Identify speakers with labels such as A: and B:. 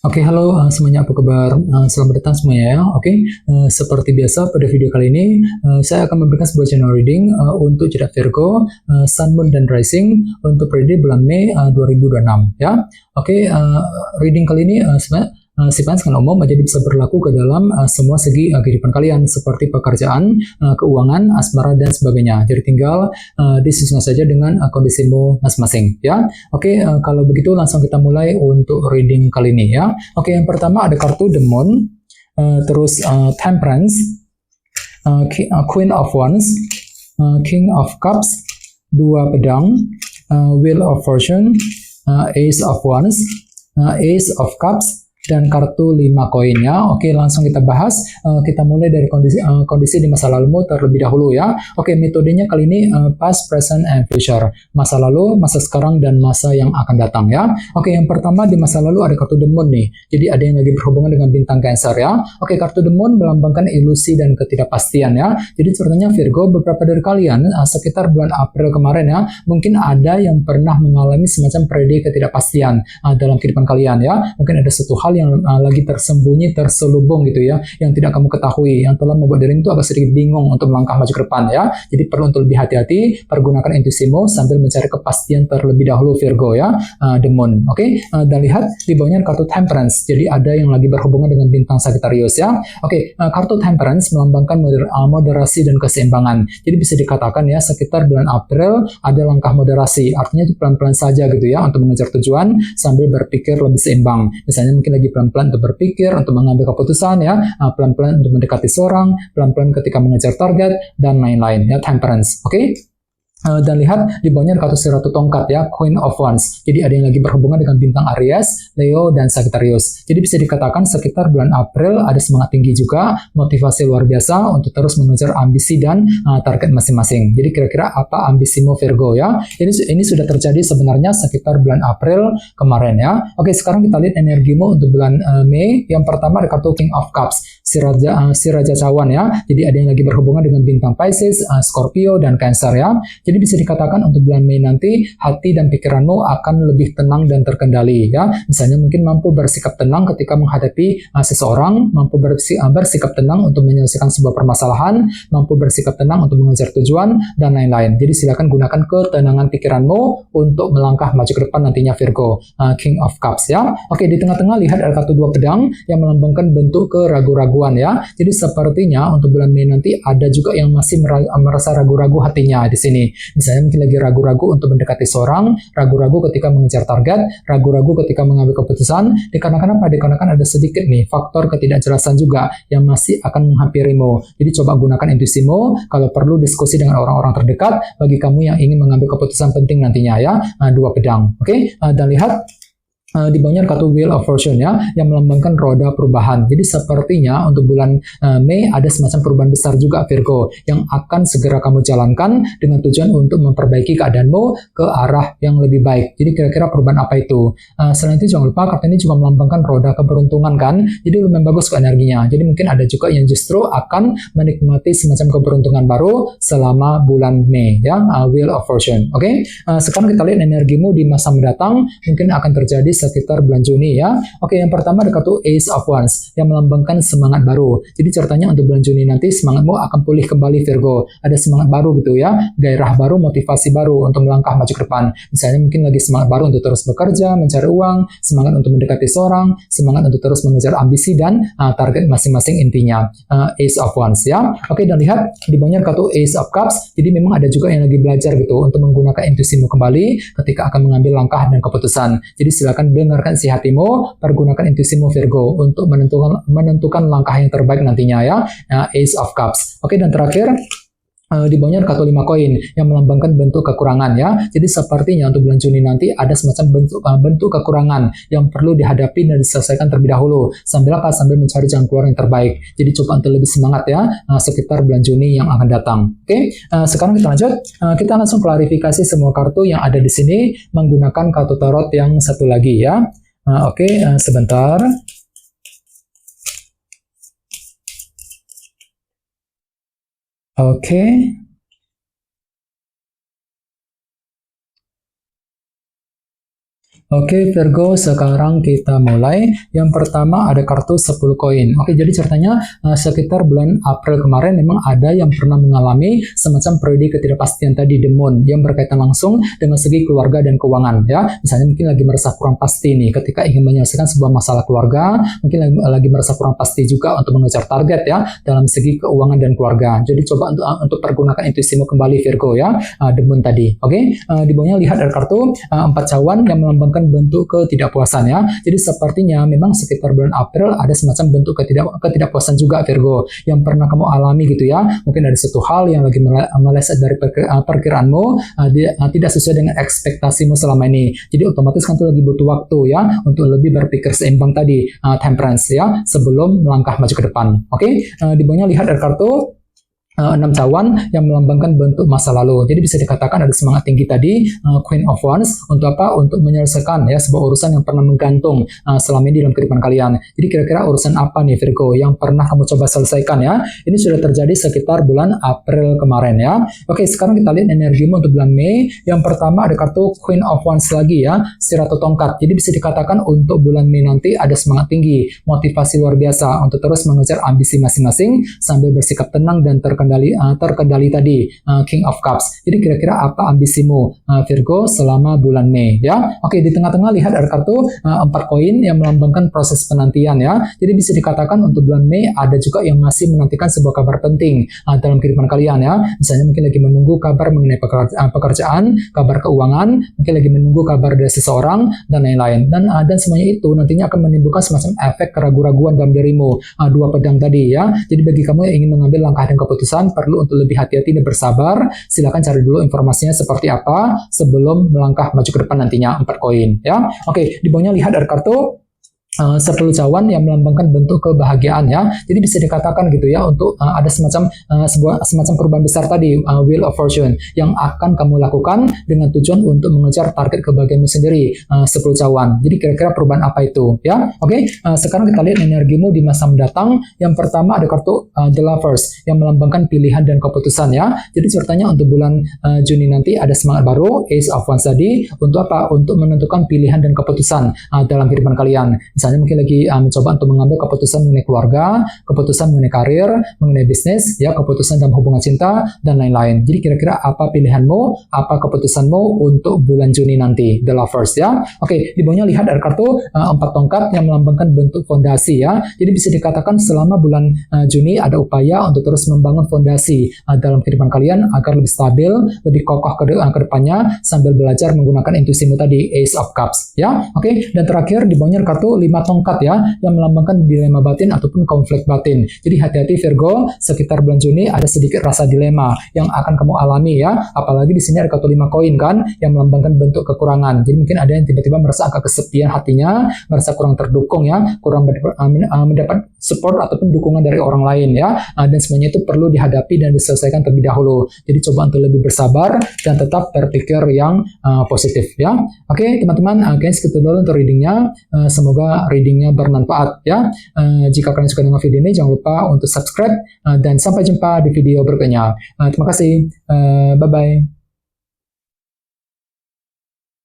A: Oke, halo semuanya, apa kabar? Selamat datang semuanya ya. Oke, seperti biasa pada video kali ini saya akan memberikan sebuah general reading untuk zodiak Virgo, Sun, Moon, dan Rising untuk periode bulan Mei 2026 ya. Oke, reading kali ini sebenarnya sifatnya sangat umum, jadi bisa berlaku ke dalam semua segi kehidupan kalian seperti pekerjaan, keuangan, asmara, dan sebagainya. Jadi tinggal disesuaikan saja dengan kondisimu masing-masing ya. Oke, kalau begitu langsung kita mulai untuk reading kali ini ya. Oke, yang pertama ada kartu The Moon, terus Temperance, Queen of Wands, King of Cups, dua pedang, Wheel of Fortune, Ace of Wands, Ace of Cups, dan kartu 5 koin ya. Oke, langsung kita bahas. Kita mulai dari kondisi di masa lalumu terlebih dahulu ya. Oke, metodenya kali ini past, present, and future. Masa lalu, masa sekarang, dan masa yang akan datang ya. Oke, yang pertama di masa lalu ada kartu The Moon nih. Jadi ada yang lagi berhubungan dengan bintang Cancer ya. Oke, kartu The Moon melambangkan ilusi dan ketidakpastian ya. Jadi sepertinya Virgo, beberapa dari kalian sekitar bulan April kemarin ya, mungkin ada yang pernah mengalami semacam periode ketidakpastian dalam kehidupan kalian ya. Mungkin ada satu hal yang lagi tersembunyi, terselubung gitu ya, yang tidak kamu ketahui, yang telah membuat dirimu itu agak sedikit bingung untuk melangkah maju ke depan ya. Jadi perlu untuk lebih hati-hati, pergunakan intuisimu sambil mencari kepastian terlebih dahulu Virgo ya, The Moon. Oke, dan lihat di bawahnya kartu Temperance. Jadi ada yang lagi berhubungan dengan bintang Sagittarius ya. Oke, kartu Temperance melambangkan moderasi dan keseimbangan. Jadi bisa dikatakan ya, sekitar bulan April ada langkah moderasi, artinya pelan-pelan saja gitu ya untuk mengejar tujuan sambil berpikir lebih seimbang. Misalnya mungkin lagi pelan-pelan untuk berpikir, untuk mengambil keputusan ya, pelan-pelan untuk mendekati seorang, pelan-pelan ketika mengejar target, dan lain-lain ya, Temperance. Oke? Dan lihat di bawahnya kartu Ratu Tongkat ya, Queen of Wands. Jadi ada yang lagi berhubungan dengan bintang Aries, Leo, dan Sagittarius. Jadi bisa dikatakan sekitar bulan April ada semangat tinggi juga, motivasi luar biasa untuk terus mengejar ambisi dan target masing-masing. Jadi kira-kira apa ambisimu Virgo ya? Ini sudah terjadi sebenarnya sekitar bulan April kemarin ya. Oke, sekarang kita lihat energimu untuk bulan Mei. Yang pertama ada kartu King of Cups, si Raja Cawan ya. Jadi ada yang lagi berhubungan dengan bintang Pisces, Scorpio, dan Cancer ya. Jadi bisa dikatakan untuk bulan Mei nanti hati dan pikiranmu akan lebih tenang dan terkendali ya. Misalnya mungkin mampu bersikap tenang ketika menghadapi seseorang, mampu bersikap tenang untuk menyelesaikan sebuah permasalahan, mampu bersikap tenang untuk mengejar tujuan, dan lain-lain. Jadi silakan gunakan ketenangan pikiranmu untuk melangkah maju ke depan nantinya Virgo, King of Cups ya. Oke, di tengah-tengah lihat ada kartu dua pedang yang melambangkan bentuk keraguan-raguan ya. Jadi sepertinya untuk bulan Mei nanti ada juga yang masih merasa ragu-ragu hatinya di sini. Misalnya mungkin lagi ragu-ragu untuk mendekati seorang, ragu-ragu ketika mengejar target, ragu-ragu ketika mengambil keputusan. Dikarenakan apa? Dikarenakan ada sedikit nih faktor ketidakjelasan juga yang masih akan menghampirimu. Jadi coba gunakan intuisimu, kalau perlu diskusi dengan orang-orang terdekat bagi kamu yang ingin mengambil keputusan penting nantinya ya. Dua pedang. Oke, dan lihat di bawahnya kartu Wheel of Fortune ya, yang melambangkan roda perubahan. Jadi sepertinya untuk bulan Mei ada semacam perubahan besar juga Virgo yang akan segera kamu jalankan dengan tujuan untuk memperbaiki keadaanmu ke arah yang lebih baik. Jadi kira-kira perubahan apa itu? Selain itu jangan lupa kartu ini juga melambangkan roda keberuntungan kan. Jadi lumayan bagus ke energinya. Jadi mungkin ada juga yang justru akan menikmati semacam keberuntungan baru selama bulan Mei ya, Wheel of Fortune. Oke? Sekarang kita lihat energimu di masa mendatang mungkin akan terjadi sekitar bulan Juni ya. Oke, yang pertama ada kartu Ace of Wands yang melambangkan semangat baru. Jadi ceritanya untuk bulan Juni nanti semangatmu akan pulih kembali Virgo. Ada semangat baru gitu ya, gairah baru, motivasi baru untuk melangkah maju ke depan. Misalnya mungkin lagi semangat baru untuk terus bekerja, mencari uang, semangat untuk mendekati seorang, semangat untuk terus mengejar ambisi dan target masing-masing intinya. Ace of Wands ya. Oke, dan lihat di bawahnya kartu Ace of Cups. Jadi memang ada juga yang lagi belajar gitu untuk menggunakan intuisimu kembali ketika akan mengambil langkah dan keputusan. Jadi silakan dengarkan si hatimu, pergunakan intuisimu Virgo untuk menentukan langkah yang terbaik nantinya ya. Ace of Cups. Oke, dan terakhir di bawahnya kartu 5 koin yang melambangkan bentuk kekurangan ya. Jadi sepertinya untuk bulan Juni nanti ada semacam bentuk kekurangan yang perlu dihadapi dan diselesaikan terlebih dahulu. Sambil apa? Sambil mencari jalan keluar yang terbaik. Jadi coba untuk lebih semangat ya sekitar bulan Juni yang akan datang. Oke, sekarang kita lanjut. Kita langsung klarifikasi semua kartu yang ada di sini menggunakan kartu tarot yang satu lagi ya. Oke, sebentar. Oke. Oke Virgo, sekarang kita mulai. Yang pertama ada kartu 10 koin. Oke, jadi ceritanya sekitar bulan April kemarin memang ada yang pernah mengalami semacam periode ketidakpastian tadi, the moon, yang berkaitan langsung dengan segi keluarga dan keuangan ya. Misalnya mungkin lagi merasa kurang pasti nih ketika ingin menyelesaikan sebuah masalah keluarga, mungkin lagi merasa kurang pasti juga untuk mengejar target ya dalam segi keuangan dan keluarga. Jadi coba untuk pergunakan intuisimu kembali Virgo ya, the moon tadi. Oke, di bawahnya lihat ada kartu 4 cawan yang melambangkan bentuk ketidakpuasan ya. Jadi sepertinya memang sekitar bulan April ada semacam bentuk ketidakpuasan juga Virgo yang pernah kamu alami gitu ya. Mungkin ada satu hal yang lagi meleset dari perkiraanmu, tidak sesuai dengan ekspektasimu selama ini. Jadi otomatis kan tuh lagi butuh waktu ya untuk lebih berpikir seimbang tadi, temperance ya, sebelum melangkah maju ke depan. Oke, di bawahnya lihat ada kartu 6 cawan yang melambangkan bentuk masa lalu. Jadi bisa dikatakan ada semangat tinggi tadi, Queen of Wands, untuk apa? Untuk menyelesaikan ya sebuah urusan yang pernah menggantung selama ini dalam kehidupan kalian. Jadi kira-kira urusan apa nih Virgo yang pernah kamu coba selesaikan ya? Ini sudah terjadi sekitar bulan April kemarin ya. Oke, sekarang kita lihat energimu untuk bulan Mei. Yang pertama ada kartu Queen of Wands lagi ya, si Ratu Tongkat. Jadi bisa dikatakan untuk bulan Mei nanti ada semangat tinggi, motivasi luar biasa untuk terus mengejar ambisi masing-masing sambil bersikap tenang dan terkendali tadi, King of Cups. Jadi kira-kira apa ambisimu Virgo selama bulan Mei ya? Oke, di tengah-tengah lihat ada kartu 4 koin yang melambangkan proses penantian ya. Jadi bisa dikatakan untuk bulan Mei ada juga yang masih menantikan sebuah kabar penting dalam kehidupan kalian ya. Misalnya mungkin lagi menunggu kabar mengenai pekerjaan, kabar keuangan, mungkin lagi menunggu kabar dari seseorang dan lain-lain. Dan semuanya itu nantinya akan menimbulkan semacam efek keraguan-raguan dalam dirimu. Dua pedang tadi ya. Jadi bagi kamu yang ingin mengambil langkah dan keputusan, perlu untuk lebih hati-hati dan bersabar. Silakan cari dulu informasinya seperti apa sebelum melangkah maju ke depan nantinya 4 koin ya. Oke, di bawahnya lihat ada kartu 10 cawan yang melambangkan bentuk kebahagiaan ya. Jadi bisa dikatakan gitu ya untuk ada semacam perubahan besar tadi, Wheel of Fortune yang akan kamu lakukan dengan tujuan untuk mengejar target kebahagiaanmu sendiri, 10 cawan. Jadi kira-kira perubahan apa itu ya? Oke, sekarang kita lihat energimu di masa mendatang. Yang pertama ada kartu The Lovers yang melambangkan pilihan dan keputusan ya. Jadi ceritanya untuk bulan Juni nanti ada semangat baru, Ace of Wands tadi, untuk apa? Untuk menentukan pilihan dan keputusan dalam kehidupan kalian. Misalnya mungkin lagi mencoba untuk mengambil keputusan mengenai keluarga, keputusan mengenai karir, mengenai bisnis, ya, keputusan dalam hubungan cinta, dan lain-lain. Jadi kira-kira apa pilihanmu, apa keputusanmu untuk bulan Juni nanti, The Lovers ya. Oke, di bawahnya lihat ada kartu 4 tongkat yang melambangkan bentuk fondasi ya. Jadi bisa dikatakan selama bulan Juni ada upaya untuk terus membangun fondasi dalam kehidupan kalian agar lebih stabil, lebih kokoh ke depannya sambil belajar menggunakan intuisimu tadi, Ace of Cups ya. Oke, dan terakhir di bawahnya kartu 5 tongkat ya yang melambangkan dilema batin ataupun konflik batin. Jadi hati-hati Virgo, sekitar bulan Juni ada sedikit rasa dilema yang akan kamu alami ya. Apalagi di sini ada kartu 5 koin kan yang melambangkan bentuk kekurangan. Jadi mungkin ada yang tiba-tiba merasa agak kesepian hatinya, merasa kurang terdukung ya, kurang mendapat support ataupun dukungan dari orang lain ya. Dan semuanya itu perlu dihadapi dan diselesaikan terlebih dahulu. Jadi coba untuk lebih bersabar dan tetap berpikir yang positif ya. Oke, teman-teman, guys, gitu dulu untuk readingnya. Semoga readingnya bermanfaat ya. Jika kalian suka dengan video ini, jangan lupa untuk subscribe dan sampai jumpa di video berikutnya. Terima kasih. Bye-bye.